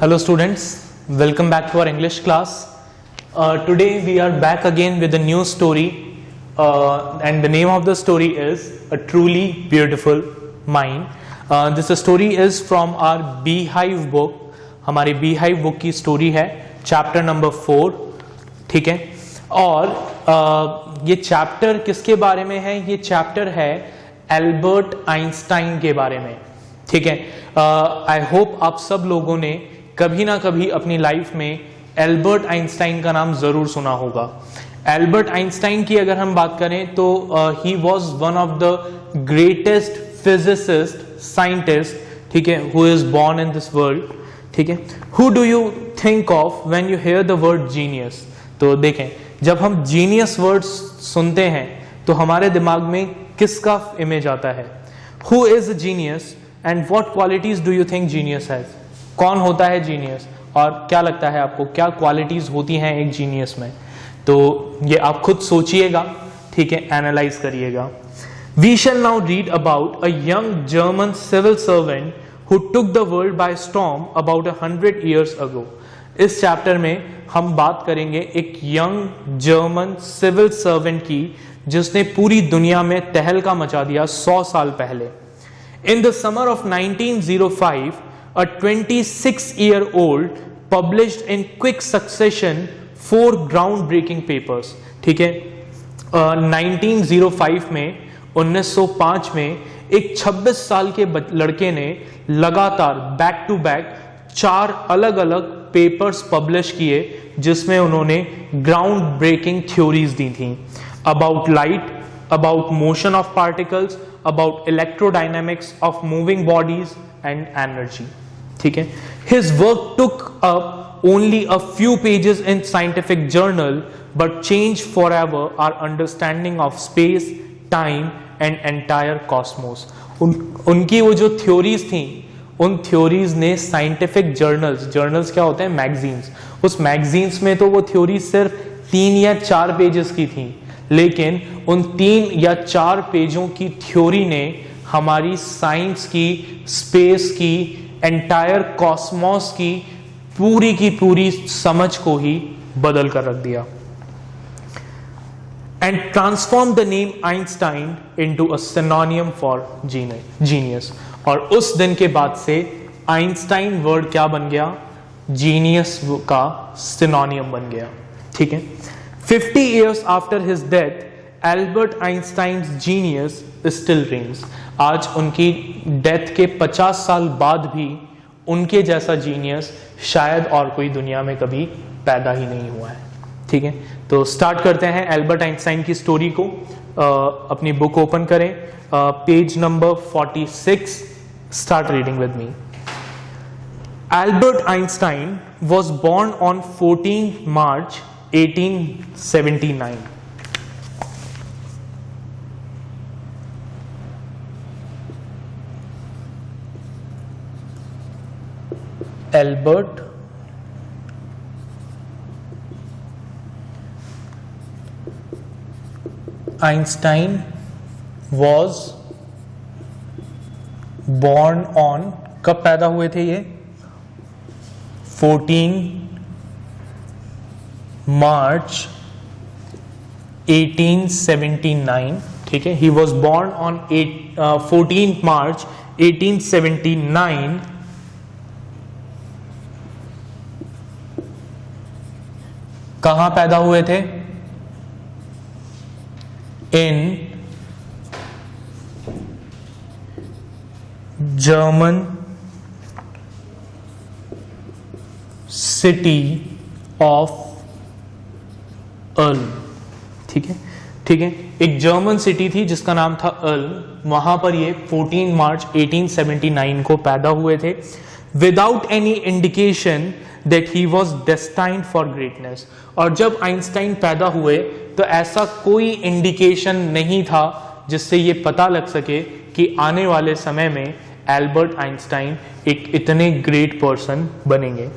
Hello students, welcome back to our English class. Today we are back again with a new story and the name of the story is A Truly Beautiful Mind. This story is from our Beehive book. हमारी Beehive book की story है chapter number 4, ठीक है. और ये chapter किसके बारे में है? ये chapter है एल्बर्ट आइंस्टाइन के बारे में, ठीक है. आई होप आप सब लोगों ने कभी ना कभी अपनी लाइफ में एल्बर्ट आइंस्टाइन का नाम जरूर सुना होगा. एल्बर्ट आइंस्टाइन की अगर हम बात करें तो he was one of the greatest physicist scientist, ठीक है, who is born in this world, ठीक है. Who do you think of when you hear the word genius? तो देखें, जब हम जीनियस वर्ड सुनते हैं तो हमारे दिमाग में किसका इमेज आता है? Who is a genius and what qualities do you think genius has? कौन होता है जीनियस और क्या लगता है आपको क्या क्वालिटीज होती हैं एक जीनियस में? तो ये आप खुद सोचिएगा, ठीक है, एनालाइज करिएगा. We shall now read about a young German civil servant who took the world by storm about 100 years ago. इस चैप्टर में हम बात करेंगे एक यंग जर्मन सिविल सर्वेंट की जिसने पूरी दुनिया में तहलका मचा दिया 100 साल पहले. In the summer of 1905, a 26-year-old published in quick succession 4 groundbreaking papers. ठीक है, 1905 में 1905 में एक 26 साल के लड़के ने लगातार बैक टू बैक 4 अलग अलग पेपर्स पब्लिश किए जिसमें उन्होंने ग्राउंड ब्रेकिंग थ्योरीज दी थी about light, about motion of particles, about electrodynamics of moving bodies and energy. ठीक है. His work took up only a few pages in scientific journal, but changed forever our understanding of space, time and entire cosmos. उनकी वो जो theories थी, उन theories ने scientific journals क्या होते हैं? मैगजीन्स. उस मैगजीन्स में तो वो theories सिर्फ 3 या 4 पेजेस की थी, लेकिन उन 3 या 4 पेजों की थ्योरी ने हमारी साइंस की, स्पेस की, एंटायर कॉस्मोस की पूरी समझ को ही बदल कर रख दिया. And transform the name Einstein into a synonym for genius. और उस दिन के बाद से आइंस्टाइन वर्ड क्या बन गया? जीनियस का सिनोनिम बन गया, ठीक है. 50 years after his death, Albert Einstein's genius still reigns. आज उनकी डेथ के 50 साल बाद भी उनके जैसा जीनियस शायद और कोई दुनिया में कभी पैदा ही नहीं हुआ है, ठीक है. तो स्टार्ट करते हैं एल्बर्ट आइंस्टाइन की स्टोरी को. अपनी बुक ओपन करें, page number 46. Start reading with me. Albert Einstein was born on 14 March 1879. Albert Einstein was born on, कब पैदा हुए थे ये? 14 March 1879, ठीक है. He was born on 14 March 1879 कहां पैदा हुए थे? इन जर्मन सिटी ऑफ अल्म, ठीक है, ठीक है. एक जर्मन सिटी थी जिसका नाम था अल्म. वहां पर ये 14 मार्च 1879 को पैदा हुए थे. Without any indication that he was destined for greatness. और जब आइंस्टाइन पैदा हुए तो ऐसा कोई इंडिकेशन नहीं था जिससे ये पता लग सके कि आने वाले समय में एल्बर्ट आइंस्टाइन एक इतने ग्रेट पर्सन बनेंगे.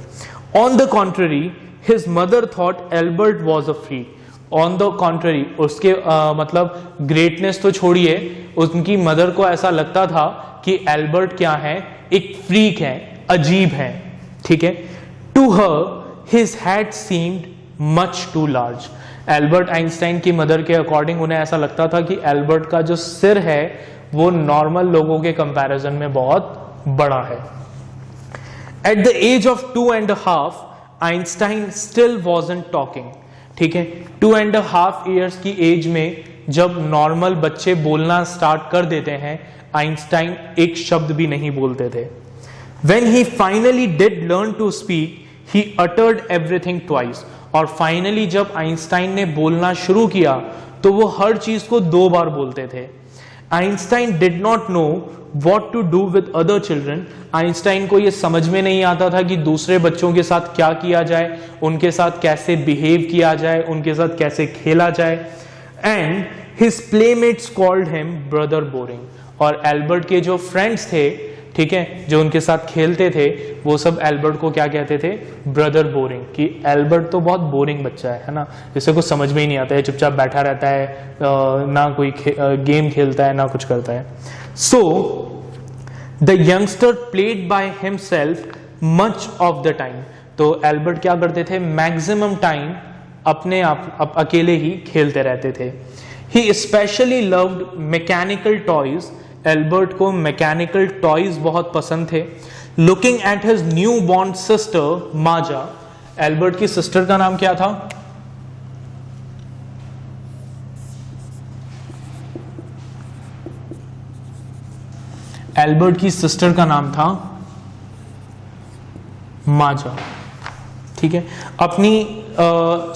On the contrary, his mother thought Albert was a freak. On the contrary, उसके मतलब ग्रेटनेस तो छोड़िए, उनकी मदर को ऐसा लगता था कि एल्बर्ट क्या है? एक फ्रीक है, अजीब है, ठीक है. To her his head seemed much too large. Albert Einstein की मदर के अकॉर्डिंग उन्हें ऐसा लगता था कि एल्बर्ट का जो सिर है वो नॉर्मल लोगों के कंपैरिजन में बहुत बड़ा है। At the age of 2.5 Einstein still wasn't talking. ठीक है, 2.5 ईयर्स की एज में जब नॉर्मल बच्चे बोलना स्टार्ट कर देते हैं, आइंस्टाइन एक शब्द भी नहीं बोलते थे। When he finally did learn to speak, he uttered everything twice. और फाइनली जब आइंस्टाइन ने बोलना शुरू किया तो वो हर चीज को 2 बार बोलते थे। Einstein did not know what to do with other children. Einstein को ये समझ में नहीं आता था कि दूसरे बच्चों के साथ क्या किया जाए, उनके साथ कैसे बिहेव किया जाए, उनके साथ कैसे खेला जाए। And his playmates called him brother boring. और एल्बर्ट के जो फ्रेंड्स थे, ठीक है, जो उनके साथ खेलते थे, वो सब एल्बर्ट को क्या कहते थे? Brother boring. कि एल्बर्ट तो बहुत बोरिंग बच्चा है ना, जिसे कुछ समझ में ही नहीं आता है, चुपचाप बैठा रहता है, ना कोई गेम खेलता है ना कुछ करता है। So the youngster played by himself much of the time. तो एल्बर्ट क्या करते थे? मैक्सिमम टाइम अपने आप अकेले ही खेलते रहते थे। He specially loved mechanical toys. Albert को मैकेनिकल टॉयज बहुत पसंद थे। Looking at his new born sister Maja. Albert की सिस्टर का नाम क्या था? एल्बर्ट की सिस्टर का नाम था माजा। ठीक है, अपनी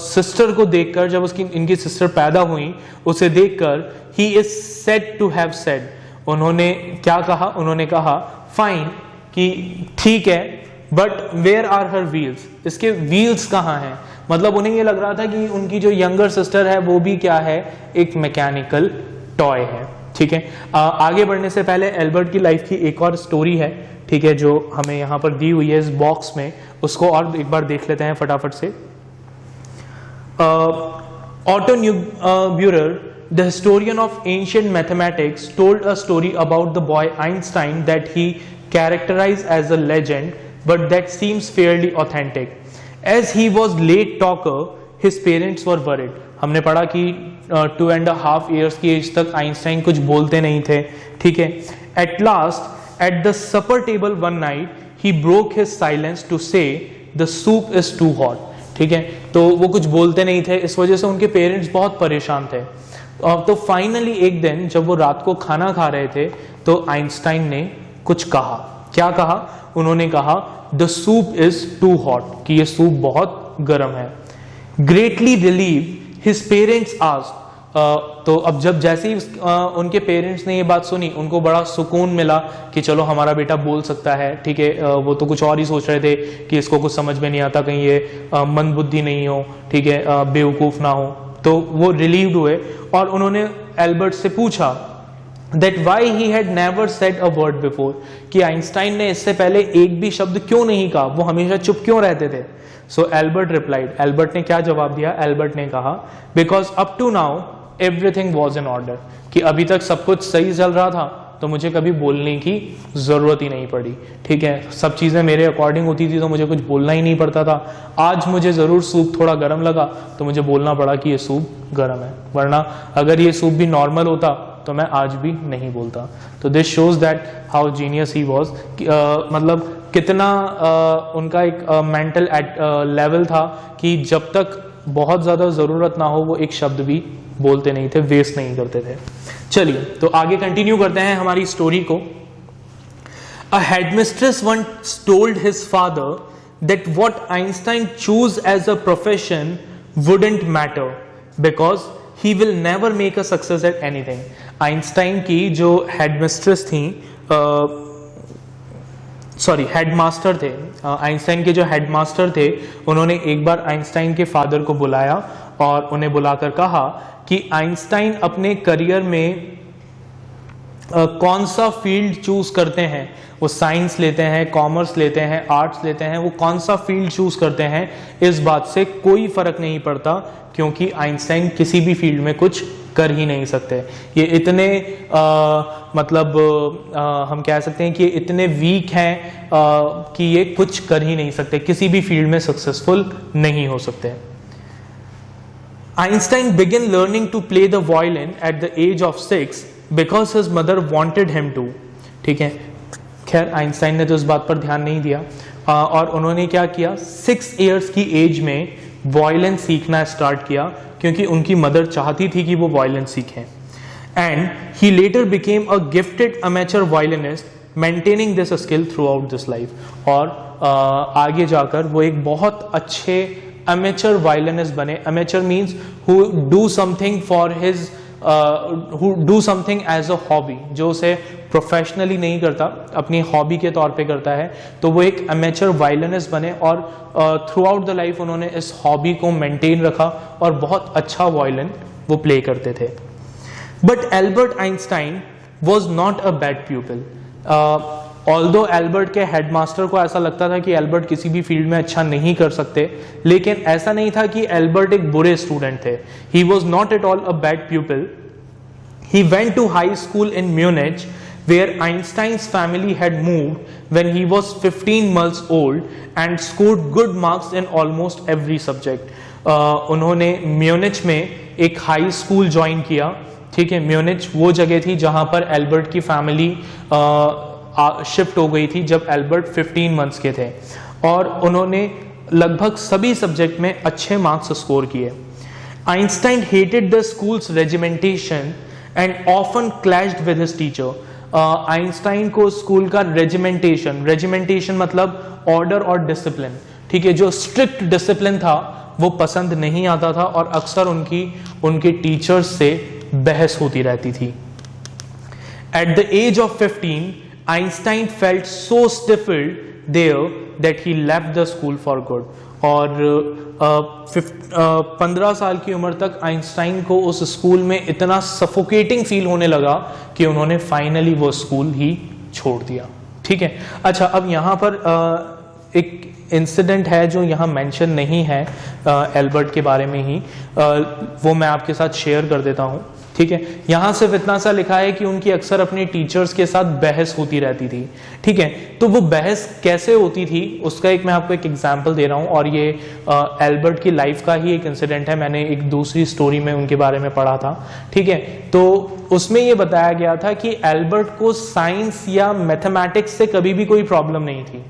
सिस्टर को देखकर, जब उसकी इनकी सिस्टर पैदा हुई, उसे देखकर he is said to have said. उन्होंने क्या कहा? उन्होंने कहा फाइन, कि ठीक है, but where are her wheels. इसके व्हील्स कहाँ हैं? मतलब उन्हें ये लग रहा था कि उनकी जो यंगर सिस्टर है वो भी क्या है? एक मैकेनिकल टॉय है। ठीक है, आगे बढ़ने से पहले एल्बर्ट की लाइफ की एक और स्टोरी है, ठीक है, जो हमें यहाँ पर दी हुई है इस बॉक्स में, उसको और एक बार देख लेते हैं फटाफट से। ऑटो न्यूबुरर, the historian of ancient mathematics, told a story about the boy Einstein that he characterized as a legend, but that seems fairly authentic. As he was late talker, his parents were worried. हमने पढ़ा कि 2.5 years की as तक Einstein कुछ बोलते नहीं थे। ठीक है, at last at the supper table one night he broke his silence to say the soup is too hot. ठीक है, तो वो कुछ बोलते नहीं थे, इस वजह से उनके पेरेंट्स बहुत परेशान थे। तो फाइनली एक दिन जब वो रात को खाना खा रहे थे तो आइंस्टाइन ने कुछ कहा। क्या कहा? उन्होंने कहा the soup is too hot, कि ये सूप बहुत गर्म है। Greatly relieve his parents asked. तो अब जैसे ही उनके पेरेंट्स ने ये बात सुनी, उनको बड़ा सुकून मिला कि चलो हमारा बेटा बोल सकता है। ठीक है, वो तो कुछ और ही सोच रहे थे कि इसको कुछ समझ में नहीं आता, कहीं ये मंदबुद्धि नहीं हो, ठीक है, बेवकूफ ना हो। तो वो रिलीव्ड हुए और उन्होंने एल्बर्ट से पूछा that why he had never said a word before, कि आइंस्टाइन ने इससे पहले एक भी शब्द क्यों नहीं कहा, वो हमेशा चुप क्यों रहते थे। So एल्बर्ट replied, एल्बर्ट ने क्या जवाब दिया? एल्बर्ट ने कहा because up to now everything was in order, कि अभी तक सब कुछ सही चल रहा था तो मुझे कभी बोलने की जरूरत ही नहीं पड़ी। ठीक है, सब चीजें मेरे अकॉर्डिंग होती थी तो मुझे कुछ बोलना ही नहीं पड़ता था। आज मुझे जरूर सूप थोड़ा गर्म लगा तो मुझे बोलना पड़ा कि ये सूप गर्म है, वरना अगर ये सूप भी नॉर्मल होता तो मैं आज भी नहीं बोलता। तो this shows that how genius he was. मतलब कितना उनका एक मेंटल लेवल था कि जब तक बहुत ज्यादा जरूरत ना हो वो एक शब्द भी बोलते नहीं थे, वेस्ट नहीं करते थे। चलिए तो आगे कंटिन्यू करते हैं हमारी स्टोरी को। अ headmistress once told his father that what Einstein choose as a profession wouldn't matter because he will never make a success at anything. Einstein की जो हेडमिस्ट्रेस थी, सॉरी हेडमास्टर थे, आइंस्टाइन के जो हेडमास्टर थे, उन्होंने एक बार आइंस्टाइन के फादर को बुलाया और उन्हें बुलाकर कहा कि आइंस्टाइन अपने करियर में कौन सा फील्ड चूज करते हैं, वो साइंस लेते हैं, कॉमर्स लेते हैं, आर्ट्स लेते हैं, वो कौन सा फील्ड चूज करते हैं, इस बात से कोई फर्क नहीं पड़ता, क्योंकि आइंस्टाइन किसी भी फील्ड में कुछ कर ही नहीं सकते। ये इतने हम कह सकते हैं कि ये इतने वीक हैं कि ये कुछ कर ही नहीं सकते, किसी भी फील्ड में सक्सेसफुल नहीं हो सकते। Einstein began learning to play the violin at the age of 6 because his mother wanted him to। ठीक है, खैर आइंस्टाइन ने तो इस बात पर ध्यान नहीं दिया और उन्होंने क्या किया, 6 इयर्स की एज में वायलिन सीखना स्टार्ट किया, क्योंकि उनकी मदर चाहती थी कि वो वायलिन सीखें। And he later became a gifted amateur violinist, maintaining this skill throughout this life. और आगे जाकर वो एक बहुत अच्छे अमेचर वायलिनिस्ट बने। Amateur means who do something for his who do something as a hobby, जो उसे प्रोफेशनली नहीं करता, अपनी हॉबी के तौर पे करता है, तो वो एक अमेचर वायलिनिस्ट बने और थ्रू आउट द लाइफ उन्होंने इस हॉबी को मेंटेन रखा और बहुत अच्छा वायलिन वो प्ले करते थे। But Albert Einstein was not a bad प्यूपिल। Although Albert के हेडमास्टर को ऐसा लगता था कि एल्बर्ट किसी भी फील्ड में अच्छा नहीं कर सकते, लेकिन ऐसा नहीं था कि एल्बर्ट एक बुरे स्टूडेंट थे। He was not at all a bad pupil. He went to high school in Munich where Einstein's family had moved when he was 15 months old and scored good marks in almost every subject. उन्होंने Munich में एक high school join किया। ठीक है, Munich वो जगह थी जहां पर एल्बर्ट की फैमिली शिफ्ट हो गई थी जब एल्बर्ट 15 मंथ्स के थे, और उन्होंने लगभग सभी सब्जेक्ट में अच्छे मार्क्स स्कोर किए। Einstein hated the schools regimentation and often clashed with his teacher. Einstein को स्कूल का रेजिमेंटेशन मतलब ऑर्डर और डिसिप्लिन, ठीक है, जो स्ट्रिक्ट डिसिप्लिन था वो पसंद नहीं आता था और अक्सर उनके टीचर्स से बहस होती रहती थी। At the age of 15 Einstein felt so stifled there that he left the school for good. और 15 साल की उम्र तक आइंस्टाइन को उस स्कूल में इतना सफोकेटिंग फील होने लगा कि उन्होंने फाइनली वो स्कूल ही छोड़ दिया। ठीक है, अच्छा, अब यहाँ पर एक इंसिडेंट है जो यहाँ मेंशन नहीं है एल्बर्ट के बारे में ही, वो मैं आपके साथ शेयर कर देता हूँ। ठीक है, यहाँ सिर्फ इतना सा लिखा है कि उनकी अक्सर अपने टीचर्स के साथ बहस होती रहती थी। ठीक है, तो वो बहस कैसे होती थी उसका मैं आपको एक एग्जांपल दे रहा हूँ, और ये एल्बर्ट की लाइफ का ही एक इंसिडेंट है। मैंने एक दूसरी स्टोरी में उनके बारे में पढ़ा था। ठीक है, तो उसमें ये बताया गया था कि एल्बर्ट को साइंस या मैथमेटिक्स से कभी भी कोई प्रॉब्लम नहीं थी।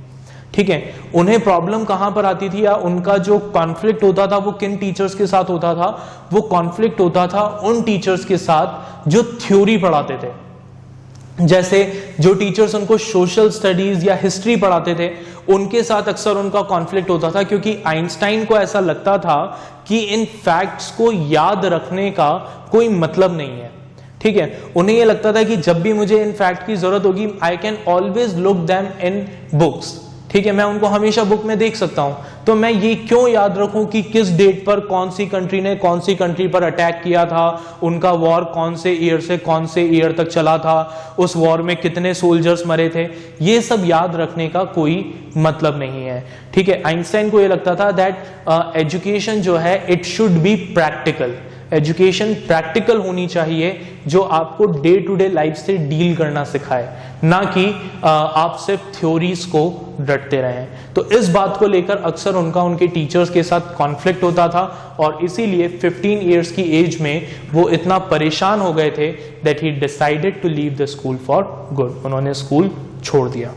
ठीक है, उन्हें प्रॉब्लम कहां पर आती थी या उनका जो कॉन्फ्लिक्ट होता था वो किन टीचर्स के साथ होता था, वो कॉन्फ्लिक्ट होता था उन टीचर्स के साथ जो थ्योरी पढ़ाते थे। जैसे जो टीचर्स उनको सोशल स्टडीज या हिस्ट्री पढ़ाते थे, उनके साथ अक्सर उनका कॉन्फ्लिक्ट होता था, क्योंकि आइंस्टाइन को ऐसा लगता था कि इन फैक्ट्स को याद रखने का कोई मतलब नहीं है। ठीक है, उन्हें यह लगता था कि जब भी मुझे इन फैक्ट की जरूरत होगी, I can always look them in books. ठीक है, मैं उनको हमेशा बुक में देख सकता हूं, तो मैं ये क्यों याद रखूं कि किस डेट पर कौन सी कंट्री ने कौन सी कंट्री पर अटैक किया था, उनका वॉर कौन से ईयर से कौन से ईयर तक चला था, उस वॉर में कितने सोल्जर्स मरे थे, ये सब याद रखने का कोई मतलब नहीं है। ठीक है, आइंस्टाइन को ये लगता था दैट एजुकेशन जो है it should be practical. Education practical होनी चाहिए, जो आपको डे टू डे लाइफ से डील करना सिखाए, ना कि आप सिर्फ थ्योरीज को रटते रहें। तो इस बात को लेकर अक्सर उनके टीचर्स के साथ कॉन्फ्लिक्ट होता था, और इसीलिए 15 इयर्स की एज में वो इतना परेशान हो गए थे that he decided to leave the school for good. उन्होंने स्कूल छोड़ दिया।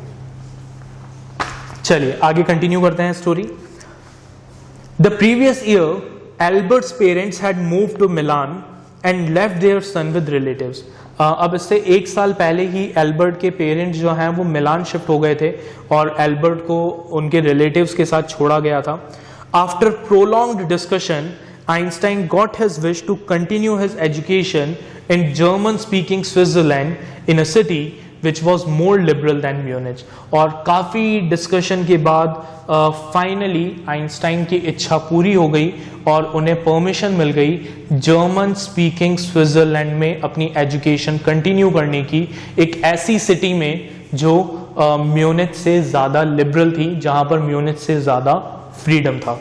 चलिए आगे कंटिन्यू करते हैं story. The previous year Albert's parents had moved to Milan and left their son with relatives. अब इससे एक साल पहले ही एल्बर्ट के पेरेंट्स जो हैं वो मिलान शिफ्ट हो गए थे और एल्बर्ट को उनके रिलेटिव्स के साथ छोड़ा गया था। After prolonged discussion, Einstein got his wish to continue his education in German-speaking Switzerland in a city which was more liberal than Munich. और काफ़ी डिस्कशन के बाद फाइनली आइंस्टाइन की इच्छा पूरी हो गई और उन्हें परमिशन मिल गई जर्मन स्पीकिंग स्विट्जरलैंड में अपनी एजुकेशन कंटिन्यू करने की, एक ऐसी सिटी में जो म्यूनिच से ज़्यादा लिबरल थी, जहाँ पर म्यूनिच से ज़्यादा फ्रीडम था.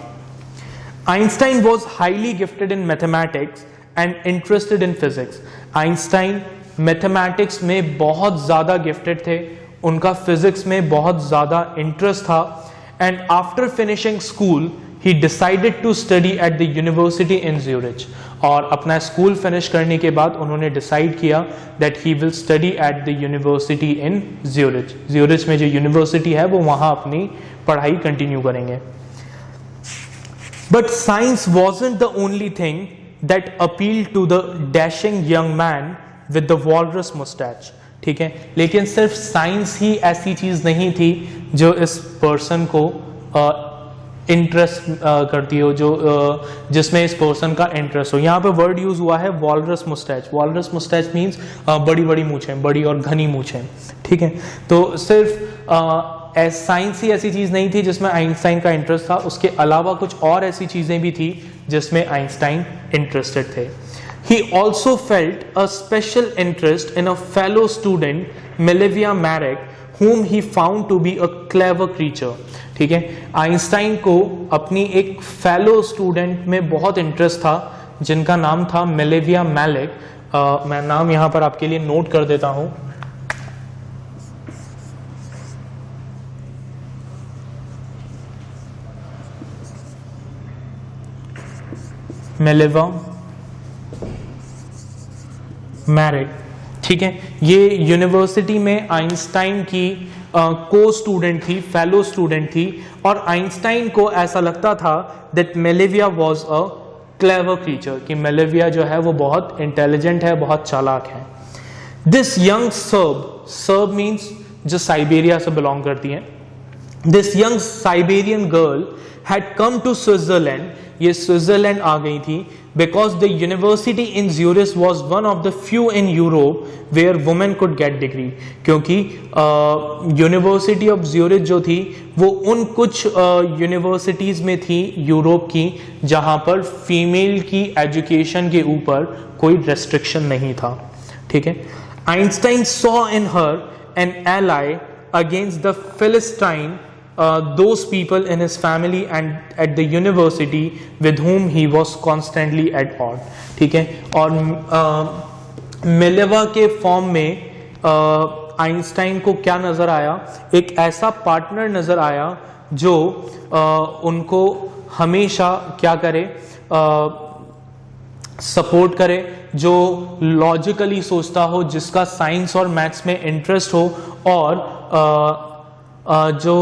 Einstein was highly gifted in mathematics and interested in physics. Einstein mathematics में बहुत ज़्यादा गिफ्टेड थे, उनका फिजिक्स में बहुत ज़्यादा इंटरेस्ट था. And after finishing school he decided to study at the university in Zurich. और अपना स्कूल फिनिश करने के बाद उन्होंने डिसाइड किया that he will study at the university in Zurich. Zurich में जो यूनिवर्सिटी है वो वहाँ अपनी पढ़ाई कंटिन्यू करेंगे. But science wasn't the only thing that appealed to the dashing young man with the walrus mustache. ठीक है, लेकिन सिर्फ साइंस ही ऐसी चीज नहीं थी जो इस पर्सन को इंटरेस्ट करती हो, जो जिसमें इस पर्सन का इंटरेस्ट हो. यहाँ पे वर्ड यूज हुआ है walrus moustache. Walrus moustache means बड़ी बड़ी मूछें, बड़ी और घनी मूछें. ठीक है, तो सिर्फ साइंस ही ऐसी चीज नहीं थी जिसमें आइंस्टाइन का इंटरेस्ट था, उसके अलावा कुछ और ऐसी चीजें भी थी जिसमें आइंस्टाइन इंटरेस्टेड थे. He also felt a special interest in a fellow student, Melevia Marek, whom he found to be a clever creature. ठीक है, आइंस्टाइन को अपनी एक फेलो स्टूडेंट में बहुत इंटरेस्ट था जिनका नाम था मेलेविया मैलेक. मैं नाम यहाँ पर आपके लिए नोट कर देता हूँ. मेलेवा मैरेक. ठीक है, ये यूनिवर्सिटी में आइंस्टाइन की को स्टूडेंट थी, फेलो स्टूडेंट थी. और आइंस्टाइन को ऐसा लगता था that Mileva was a clever creature, कि मेलेविया जो है वो बहुत इंटेलिजेंट है, बहुत चालाक है. दिस यंग सर्ब मीन्स जो साइबेरिया से बिलोंग करती है. This young Siberian girl had come to Switzerland. ये स्विट्जरलैंड आ गई थी because the university in Zurich was one of the few in Europe where women could get degree. क्योंकि university of Zurich जो थी वो उन कुछ यूनिवर्सिटीज में थी यूरोप की जहां पर फीमेल की एजुकेशन के ऊपर कोई रेस्ट्रिक्शन नहीं था. ठीक है, Einstein saw in her N ally against the Philistine those people in his family and at the university with whom he was constantly at odds. ठीक है, और मेलेवा के फॉर्म में आइंस्टाइन को क्या नजर आया? एक ऐसा पार्टनर नजर आया जो उनको हमेशा क्या करे, सपोर्ट करे, जो लॉजिकली सोचता हो, जिसका साइंस और मैथ्स में इंटरेस्ट हो, और जो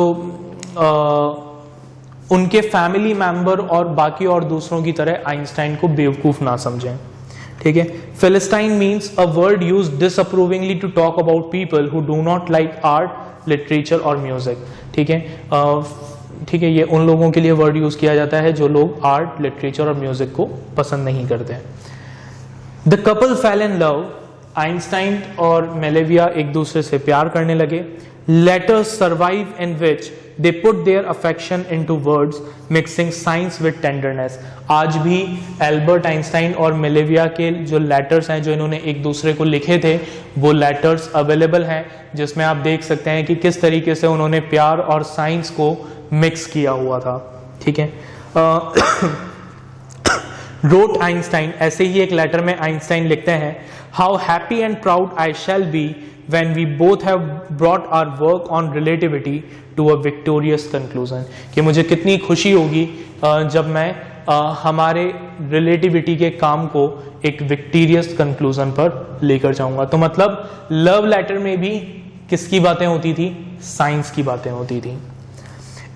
उनके फैमिली मेंबर और बाकी और दूसरों की तरह आइंस्टाइन को बेवकूफ ना समझें. ठीक है, philistine means a word used disapprovingly to talk about people who do not like art, literature और म्यूजिक. ठीक है, ठीक है, ये उन लोगों के लिए वर्ड यूज किया जाता है जो लोग आर्ट, लिटरेचर और म्यूजिक को पसंद नहीं करते. The couple fail in love. Einstein और मेलेविया एक दूसरे से प्यार करने लगे. Letters survive in which they put their affection into words, mixing science with tenderness. आज भी एल्बर्ट आइंस्टाइन और मेलेविया के जो लेटर्स हैं जो इन्होंने एक दूसरे को लिखे थे, वो लेटर्स अवेलेबल हैं, जिसमें आप देख सकते हैं कि किस तरीके से उन्होंने प्यार और साइंस को मिक्स किया हुआ था. ठीक है, रोट आइंस्टाइन, ऐसे ही एक लेटर में आइंस्टाइन लिखते हैं, how happy and proud I shall be when we both have brought our work on relativity to a victorious conclusion. कि मुझे कितनी खुशी होगी जब मैं हमारे रिलेटिविटी के काम को एक विक्टोरियस कंक्लूजन पर लेकर जाऊंगा. तो मतलब लव लेटर में भी किसकी बातें होती थी? साइंस की बातें होती थी.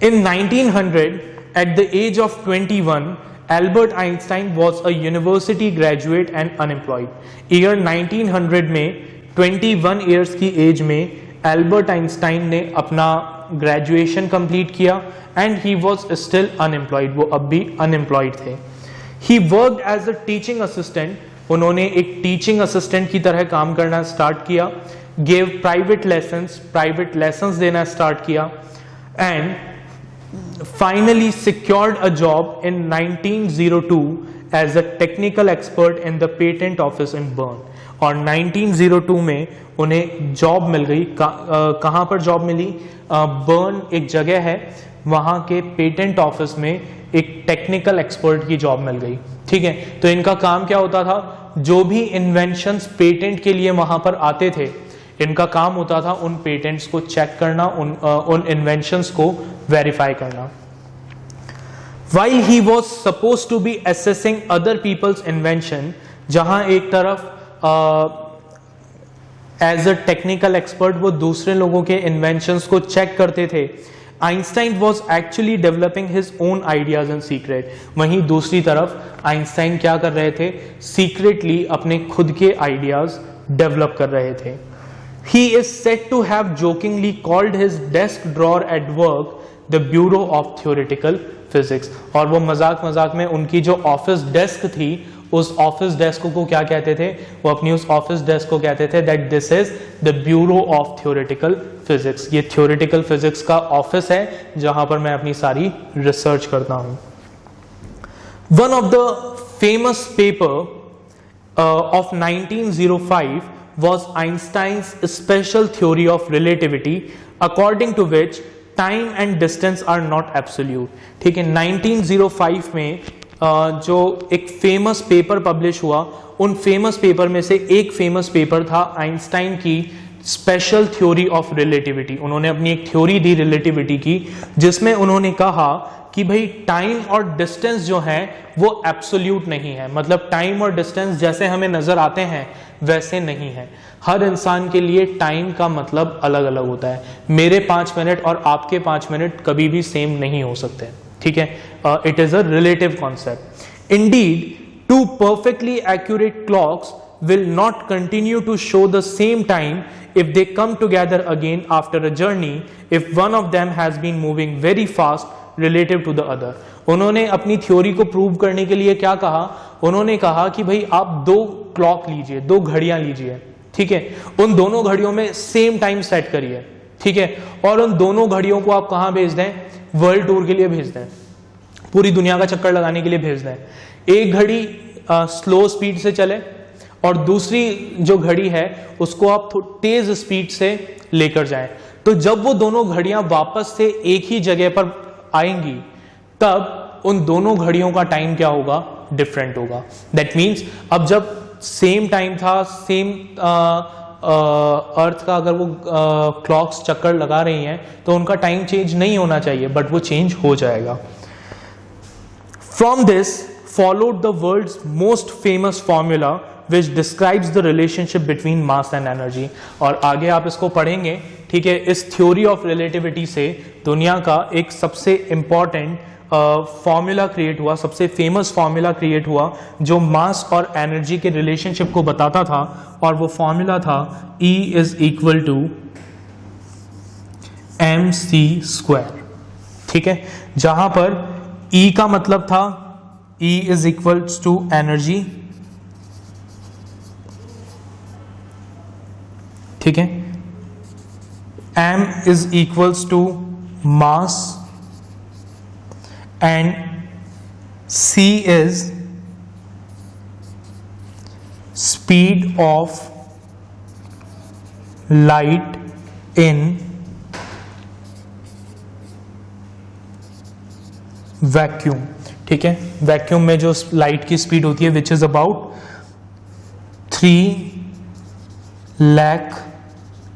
In 1900, at the age of 21, Albert Einstein was a university graduate and unemployed. Year 1900 में 21 ईयर्स की एज में एल्बर्ट आइंस्टाइन ने अपना ग्रेजुएशन कंप्लीट किया and he was still unemployed. वो अब भी अनएम्प्लॉयड थे. He worked as a teaching assistant. उन्होंने एक टीचिंग असिस्टेंट की तरह काम करना स्टार्ट किया. गेव प्राइवेट लेसन्स देना स्टार्ट किया and finally secured a job in 1902 as a technical expert in the patent office in Bern. और 1902 में उन्हें जॉब मिल गई। कहाँ पर जॉब मिली? बर्न एक जगह है, वहाँ के पेटेंट ऑफिस में एक टेक्निकल एक्सपर्ट की जॉब मिल गई। ठीक है, तो इनका काम क्या होता था? जो भी इन्वेंशंस पेटेंट के लिए वहाँ पर आते थे, इनका काम होता था उन पेटेंट्स को चेक करना, उन इन्वेंशंस को वेरीफाई करना। While he was supposed to be assessing other people's invention, जहां एक तरफ एज अ टेक्निकल एक्सपर्ट वो दूसरे लोगों के इन्वेंशंस को चेक करते थे, Einstein was actually developing his own ideas in secret. वहीं दूसरी तरफ आइंस्टाइन क्या कर रहे थे? सीक्रेटली अपने खुद के आइडियाज डेवलप कर रहे थे। He is said to have jokingly called his desk drawer at work the Bureau of Theoretical Physics। और वो मजाक में उनकी जो ऑफिस डेस्क थी, उस ऑफिस डेस्क को क्या कहते थे? वो अपनी उस ऑफिस डेस्क को कहते थे that this is the Bureau of Theoretical Physics। ये थियोरेटिकल फिजिक्स का ऑफिस है जहां पर मैं अपनी सारी रिसर्च करता हूं। One of the famous paper of 1905 was Einstein's special theory of relativity, according to which time and distance are not absolute। ठीक है, 1905 में जो एक फेमस पेपर पब्लिश हुआ, उन फेमस पेपर में से एक फेमस पेपर था आइंस्टाइन की स्पेशल थ्योरी ऑफ रिलेटिविटी। उन्होंने अपनी एक थ्योरी दी रिलेटिविटी की, जिसमें उन्होंने कहा कि भाई टाइम और डिस्टेंस जो है वो एब्सोल्यूट नहीं है। मतलब टाइम और डिस्टेंस जैसे हमें नजर आते हैं वैसे नहीं है। हर इंसान के लिए टाइम का मतलब अलग अलग होता है। मेरे 5 मिनट और आपके 5 मिनट कभी भी सेम नहीं हो सकते। ठीक है, it is a relative concept. Indeed, two perfectly accurate clocks will not continue to show the same time if they come together again after a journey if one of them has been moving very fast relative to the other। उन्होंने अपनी theory को prove करने के लिए क्या कहा? उन्होंने कहा कि भाई आप 2 क्लॉक लीजिए, 2 घड़ियां लीजिए, ठीक है, उन दोनों घड़ियों में सेम टाइम सेट करिए, ठीक है, और उन दोनों घड़ियों को आप कहां भेज दें? वर्ल्ड टूर के लिए भेज दें, पूरी दुनिया का चक्कर लगाने के लिए भेज दें। एक घड़ी स्लो स्पीड से चले और दूसरी जो घड़ी है उसको आप तेज स्पीड से लेकर जाएं। तो जब वो दोनों घड़ियां वापस से एक ही जगह पर आएंगी, तब उन दोनों घड़ियों का टाइम क्या होगा? डिफरेंट होगा। दैट मीन्स अब जब सेम टाइम था, सेम अर्थ का अगर वो क्लॉक्स चक्कर लगा रही हैं, तो उनका टाइम चेंज नहीं होना चाहिए, बट वो चेंज हो जाएगा। From this followed the world's most famous formula which describes the relationship between mass and energy। और आगे आप इसको पढ़ेंगे, ठीक है। इस थ्योरी ऑफ रिलेटिविटी से दुनिया का एक सबसे इंपॉर्टेंट फॉर्मूला क्रिएट हुआ, सबसे फेमस फॉर्मूला क्रिएट हुआ जो मास और एनर्जी के रिलेशनशिप को बताता था, और वो फॉर्मूला था E is equal to mc²। ठीक है, जहां पर E का मतलब था E is equals to energy, ठीक है, m is equals to mass and c is speed of light in vacuum. ठीक है, वैक्यूम में जो लाइट की स्पीड होती है which is about 3 lakh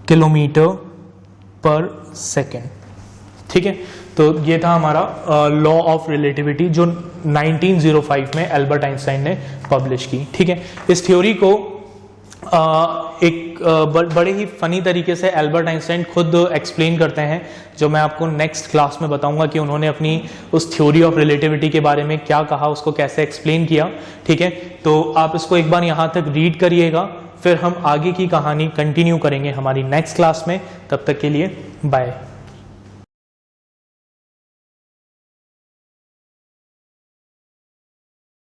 kilometre पर सेकेंड। ठीक है, तो ये था हमारा लॉ ऑफ रिलेटिविटी जो 1905 में एल्बर्ट आइंस्टाइन ने पब्लिश की। ठीक है, इस थ्योरी को एक बड़े ही फनी तरीके से एल्बर्ट आइंस्टाइन खुद एक्सप्लेन करते हैं, जो मैं आपको नेक्स्ट क्लास में बताऊंगा कि उन्होंने अपनी उस थ्योरी ऑफ रिलेटिविटी के बारे में क्या कहा, उसको कैसे एक्सप्लेन किया। ठीक है, तो आप इसको एक बार यहाँ तक रीड करिएगा, फिर हम आगे की कहानी कंटिन्यू करेंगे हमारी नेक्स्ट क्लास में। तब तक के लिए बाय।